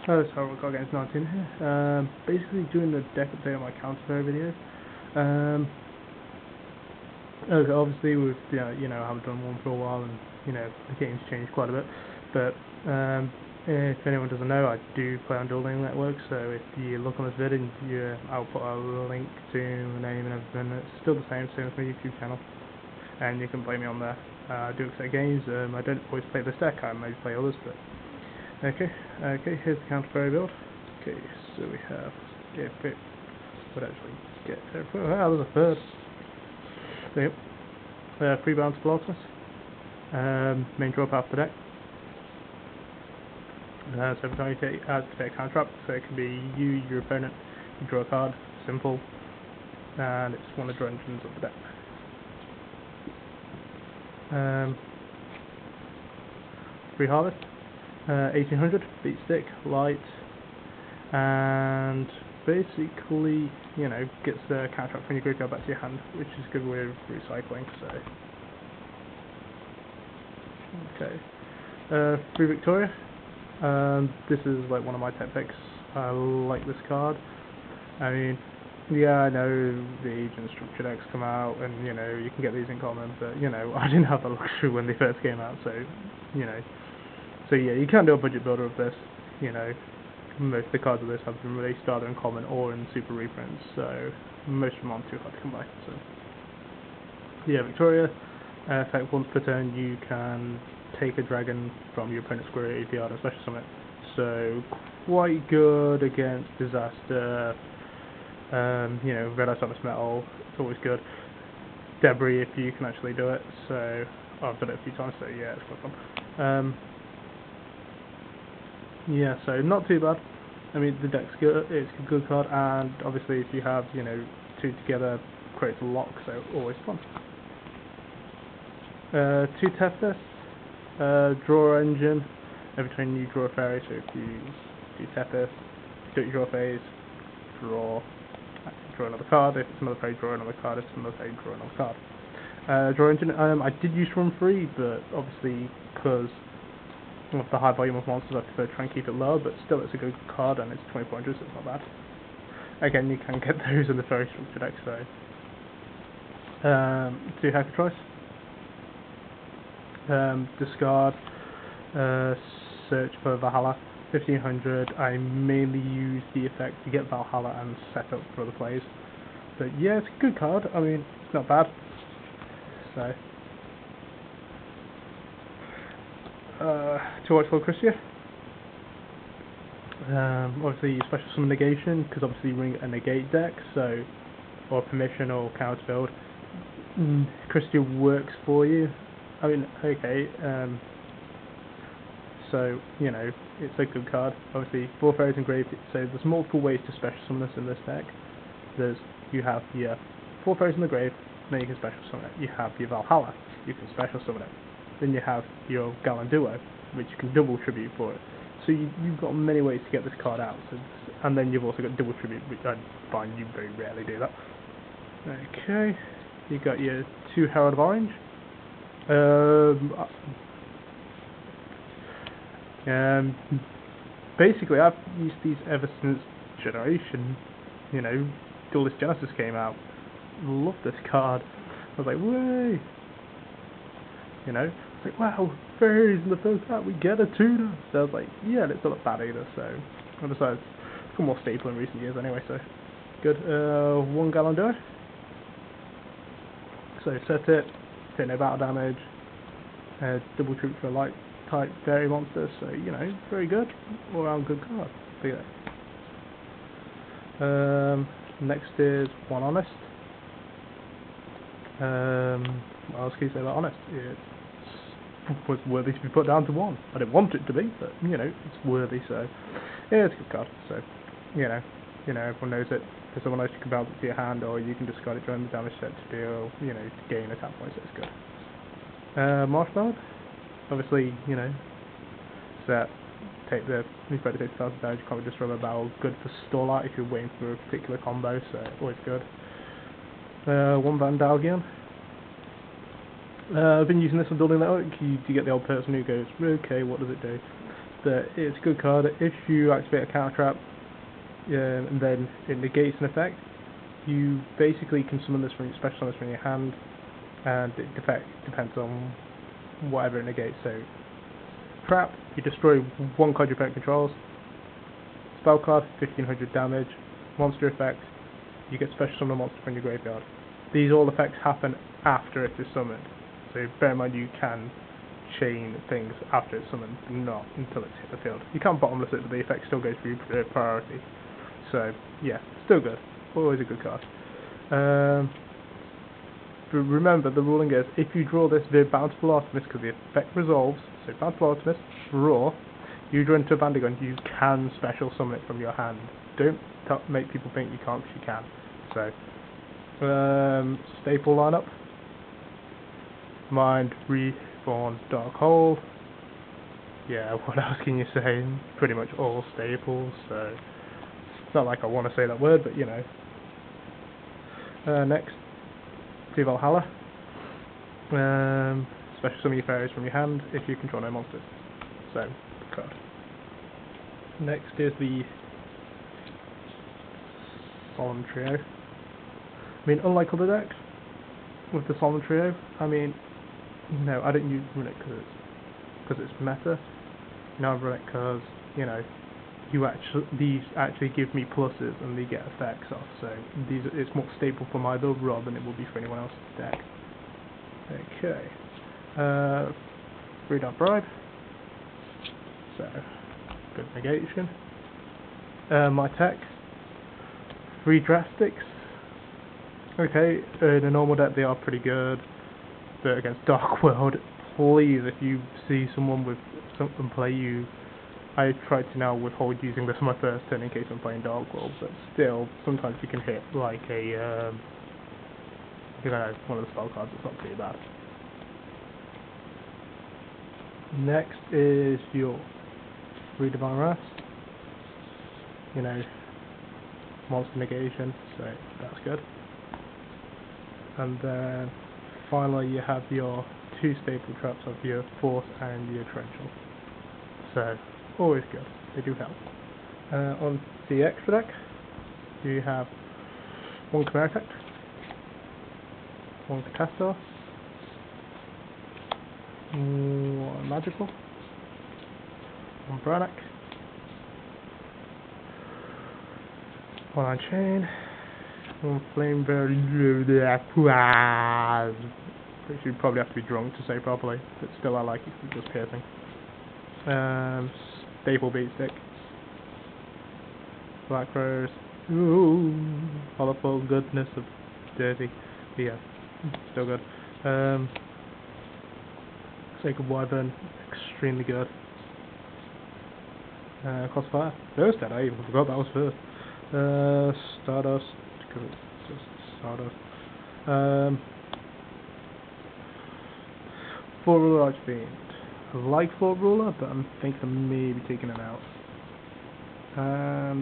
Oh, sorry, we've got Games 19 here. Basically doing the deck update on my counter video. Okay, obviously we've, I haven't done one for a while, and, the game's changed quite a bit. But, if anyone doesn't know, I do play on Dueling Network, so if you look on this video, I'll put a link to the name and everything. It's still the same as my YouTube channel, and you can play me on there. I do accept games. I don't always play this deck, I maybe play others, but okay, here's the counter fairy build. Okay, so we have, would actually get there. Oh, there's a third. Yep. 3 bounce blocks. Main draw path the deck. So every time you take a counter up, so it can be you, your opponent, you draw a card, simple, and it's one of the draw engines of the deck. Free harvest, 1800, beat stick, light, and basically, gets the counter up from your graveyard back to your hand, which is a good way of recycling. So, okay, free Victoria. This is like one of my tech picks. I like this card. I mean, yeah, I know the Age and Structure decks come out, and you can get these in common, but I didn't have the luxury when they first came out, so so yeah, you can do a budget builder of this. Most of the cards of this have been released either in common or in super reprints, so most of them aren't too hard to come by. So yeah, Victoria. Effect once per turn, you can take a dragon from your opponent's square APR and special summon it. So quite good against disaster. Red Ice Harvest Metal, it's always good. Debris if you can actually do it. So I've done it a few times, so yeah, it's quite fun. Yeah, so not too bad. I mean, the deck's good. It's a good card, and obviously if you have two together, creates a lock, so always fun. 2 tthis. Draw engine. Every time you draw a fairy, so if you do tethys, do it, you draw a phase, draw another card. If it's another fairy, draw another card. If it's another fairy, draw another card. Draw engine. I did use run 3, but obviously because of the high volume of monsters, I prefer to try and keep it low. But still, it's a good card, and it's 2400, so it's not bad. Again, you can get those in the fairy structure deck. So 2 Hackatrice. Discard, search for Valhalla, 1500. I mainly use the effect to get Valhalla and set up for other plays. But yeah, it's a good card. I mean, it's not bad. So, 2 Watchful Christia. Obviously, special summon negation, because obviously you bring a negate deck, so, or permission or counter build. Christia works for you. I mean, okay, so, it's a good card. Obviously, 4 fairies engraved, so there's multiple ways to special summon this in this deck. You have your 4 fairies in the grave, then you can special summon it. You have your Valhalla, you can special summon it. Then you have your Galan Duo, which you can double tribute for it. So you've got many ways to get this card out. And then you've also got double tribute, which I find you very rarely do that. Okay, you got your 2 Herald of Orange. Basically, I've used these ever since Generation. Duelist Genesis came out. Love this card. I was like, way. It's like, wow, fairies in the first pack, we get a tutor. So I was like, yeah, and it's not bad either. So I decided it's become more staple in recent years anyway. So good. 1 Galan Duo. So set it. Take no battle damage. Double tribute for a light type fairy monster, so very good, all around good card. But yeah. Next is 1 Honest. What else can you say about Honest? It was worthy to be put down to 1. I didn't want it to be, but it's worthy, so yeah, it's a good card. So everyone knows it. If someone else, you can bounce it to your hand, or you can discard it during the damage set to deal, to gain attack points. So it's good. Marshmallow, obviously, set, take the ready to 50,000 damage, you can't just run a barrel, good for stall out if you're waiting for a particular combo, so always good. 1 Vandalgion. I've been using this on Dueling Network. You get the old person who goes, okay, what does it do? that it's a good card. If you activate a counter trap, and then it negates an effect, you basically can summon this from special summon this from your hand, and it depends on whatever it negates. So trap, you destroy one card your opponent controls. Spell card, 1500 damage. Monster effect, you get special summon a monster from your graveyard. These all effects happen after it is summoned, so bear in mind you can chain things after it's summoned, not until it's hit the field. You can't bottomless it, but the effect still goes through priority. So yeah, still good. Always a good card. But remember, the ruling is, if you draw this with Bountiful Artemis, because the effect resolves, so Bountiful Artemis, draw, you draw into a Vandagon, you can special summon it from your hand. Don't make people think you can't, because you can. So, staple lineup. Mind, Reborn, Dark Hole. Yeah, what else can you say? Pretty much all staples, so it's not like I want to say that word, but you know. Next, do Valhalla. Special summon your fairies from your hand if you control no monsters. So, good card. Next is the Solemn Trio. I mean, unlike other decks, with the Solemn Trio, I mean, no, I don't run it because it's meta. No, I run it because, you know, these actually give me pluses and they get effects off, so it's more stable for my build rather than it will be for anyone else's deck. Okay. 3-dot Bribe. So, good negation. My tech. 3 Drastics. Okay, in a normal deck they are pretty good, but against Dark World, please, if you see someone with something play you, I try to now withhold using this on my first turn in case I'm playing Dark World, but still, sometimes you can hit like a, you know, one of the spell cards, it's not too bad. Next is your 3 Divine Wrath. You know, monster negation, so that's good. And then finally you have your 2 staple traps of your Force and your Torrential. So, always good, they do help. On the extra deck, you have 1 Chimera Tech, 1 Catastar, 1 Magical, 1 Brannock, 1 Unchain, 1 Flame Bearer, which you probably have to be drunk to say properly, but still I like it because it's just piercing. Staple Beat Stick, Black Rose, ooh, colorful goodness of dirty, but yeah, still good. Sacred Wyvern, extremely good. Crossfire, first dead, I even forgot that was first. Stardust, because it's just Stardust. Fort Ruler Archfiend. I like Fort Ruler, but I'm thinking of maybe taking it out.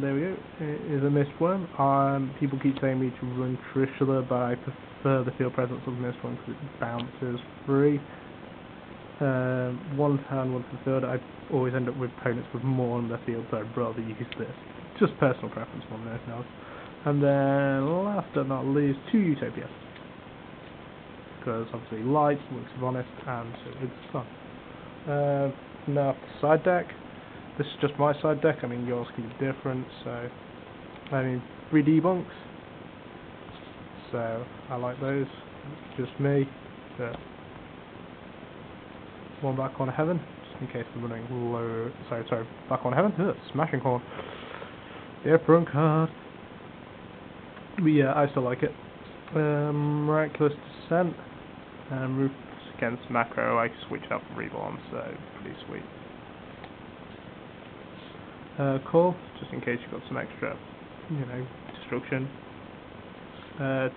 There we go. It is a Mistworm. People keep saying me to run Trishula, but I prefer the field presence of Mistworm because it bounces free. 1 hand, 1 for the field. I always end up with opponents with more on the field, so I'd rather use this. Just personal preference more than anything else. And then, last but not least, 2 Utopia. Because obviously light, works of honest, and so it's fun. Now, side deck. This is just my side deck. I mean, yours can be different. So, I mean, 3 debunks. So, I like those. Just me. But 1 Black Horn of Heaven, just in case I'm running low. Sorry, Black Horn of Heaven. Ugh, Smashing Horn. Different card. But yeah, I still like it. Miraculous Descent. Roots against macro, I switched out from Reborn, so pretty sweet. Call, just in case you've got some extra, you know, destruction.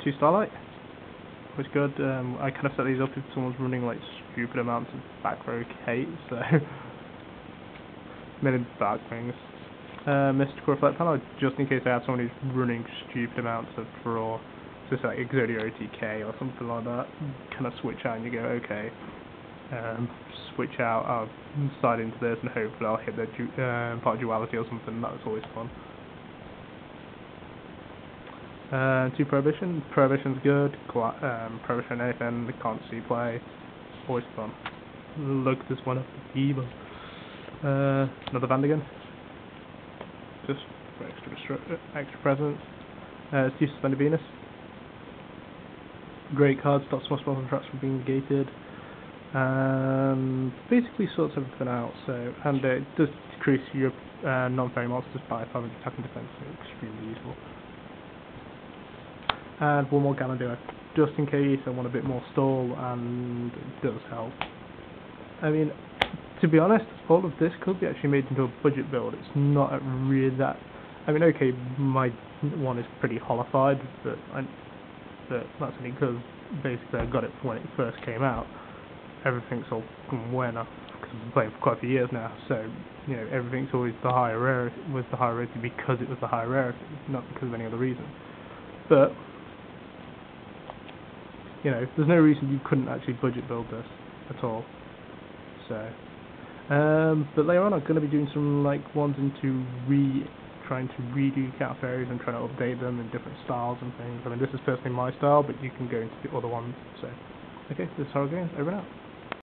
2 Starlight, was good. I kind of set these up if someone's running like stupid amounts of back row Kate, so many back things. Mystical Reflect Panel, just in case I have someone who's running stupid amounts of draw. Just like Exodia OTK or something like that, kind of switch out and you go, okay. switch out, I'll slide into this, and hopefully I'll hit the part duality or something. That's always fun. 2 Prohibition. Prohibition's good. Prohibition anything, can't see play. Always fun. Look, this one up the evil. Another Vandigan. Just for extra presence. Steve Suspended Venus. Great card, stops more spells and traps from being negated. Basically sorts everything out. So, and it does decrease your non-fairy monsters by 500 attack and defense. So extremely useful. And one more Gallon Duo, just in case I want a bit more stall, and it does help. I mean, to be honest, all of this could be actually made into a budget build. It's not really that. I mean, okay, my one is pretty hollified, but that's only because basically I got it when it first came out. Everything's all when because I've been playing for quite a few years now, so you know everything's always the higher rarity, was the higher rarity because it was the higher rarity, not because of any other reason. But you know, there's no reason you couldn't actually budget build this at all. So, but later on I'm going to be doing some ones into trying to redo cat fairies and trying to update them in different styles and things. I mean, this is personally my style, but you can go into the other ones. So, okay, this is how we're going. Over and out.